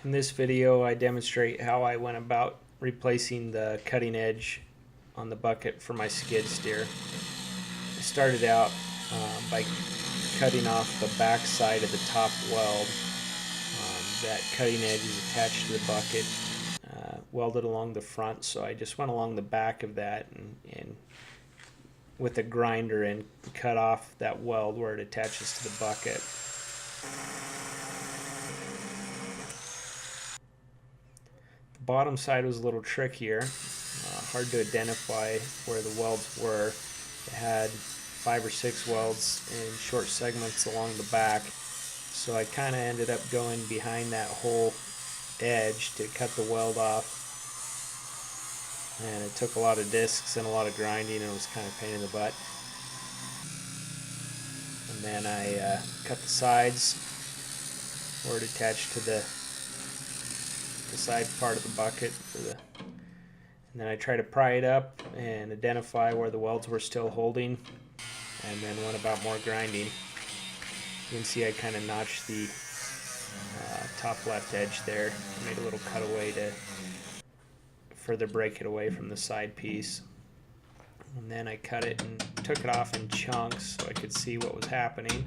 In this video I demonstrate how I went about replacing the cutting edge on the bucket for my skid steer. I started out by cutting off the back side of the top weld. That cutting edge is attached to the bucket, welded along the front, so I just went along the back of that and with a grinder and cut off that weld where it attaches to the bucket. The bottom side was a little trickier, hard to identify where the welds were. It had 5 or 6 welds in short segments along the back, so I kind of ended up going behind that whole edge to cut the weld off, and it took a lot of discs and a lot of grinding, and it was kind of a pain in the butt. And then I cut the sides where it attached to the side part of the bucket and then I tried to pry it up and identify where the welds were still holding, and then went about more grinding. You can see I kind of notched the top left edge there, made a little cutaway to further break it away from the side piece, and then I cut it and took it off in chunks so I could see what was happening.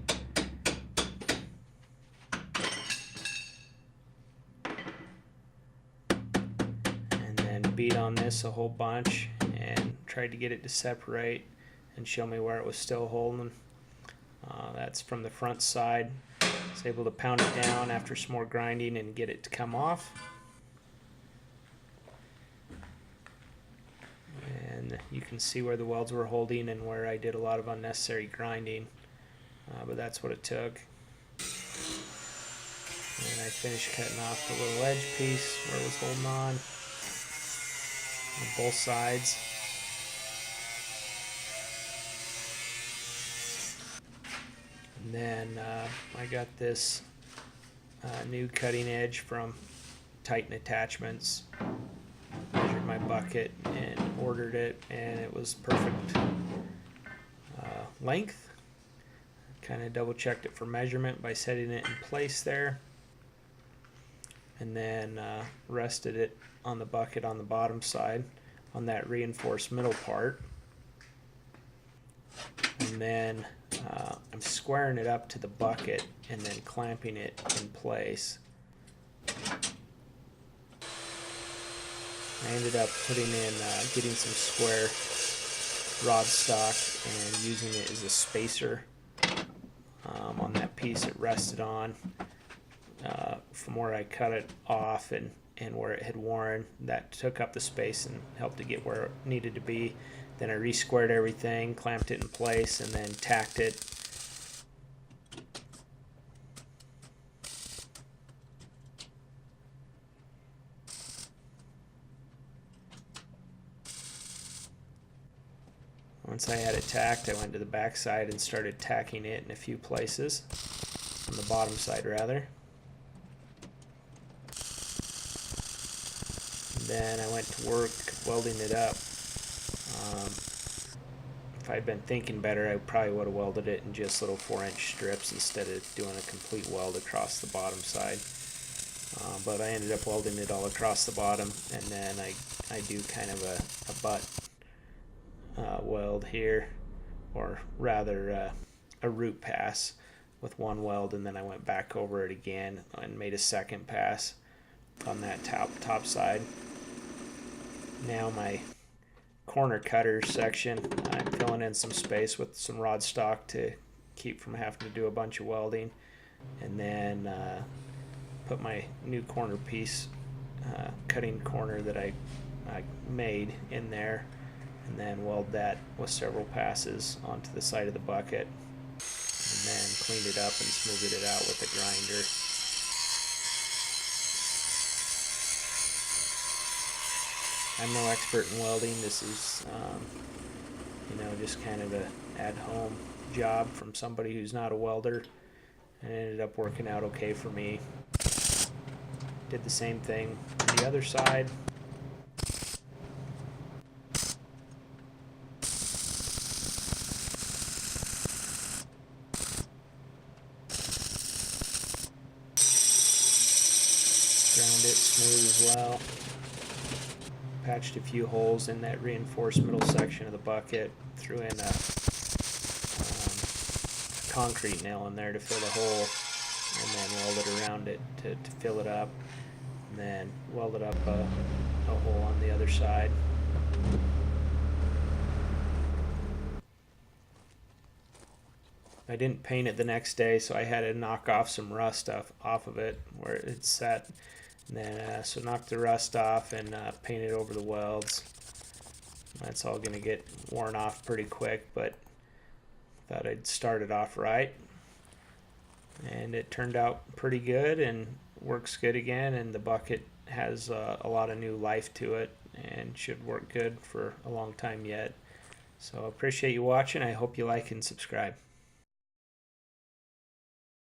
Beat on this a whole bunch and tried to get it to separate and show me where it was still holding. That's from the front side. I was able to pound it down after some more grinding and get it to come off. And you can see where the welds were holding and where I did a lot of unnecessary grinding, but that's what it took. And I finished cutting off the little edge piece where it was holding on both sides. And then I got this new cutting edge from Titan Attachments. Measured my bucket and ordered it, and it was perfect length. Kind of double checked it for measurement by setting it in place there, and then rested it on the bucket on the bottom side on that reinforced middle part, and then I'm squaring it up to the bucket and then clamping it in place. I ended up putting in getting some square rod stock and using it as a spacer on that piece it rested on, from where I cut it off and where it had worn. That took up the space and helped to get where it needed to be. Then I re-squared everything, clamped it in place, and then tacked it. Once I had it tacked, I went to the back side and started tacking it in a few places, on the bottom side rather. Then I went to work welding it up. If I'd been thinking better, I probably would have welded it in just little 4-inch strips instead of doing a complete weld across the bottom side. But I ended up welding it all across the bottom, and then I do kind of a butt weld here, or rather a root pass with one weld, and then I went back over it again and made a second pass on that top side. Now my corner cutter section, I'm filling in some space with some rod stock to keep from having to do a bunch of welding, and then put my new corner piece, cutting corner that I made in there, and then weld that with several passes onto the side of the bucket, and then cleaned it up and smoothed it out with a grinder. I'm no expert in welding. This is, just kind of a at-home job from somebody who's not a welder, and it ended up working out okay for me. Did the same thing on the other side. smooth as well. Patched a few holes in that reinforced middle section of the bucket. Threw in a concrete nail in there to fill the hole, and then welded around it to fill it up, and then welded up a hole on the other side. I didn't paint it the next day, so I had to knock off some rust off of it where it's set. And then, so knock the rust off and paint it over the welds. That's all going to get worn off pretty quick, but thought I'd start it off right. And it turned out pretty good and works good again, and the bucket has a lot of new life to it and should work good for a long time yet. So appreciate you watching. I hope you like and subscribe.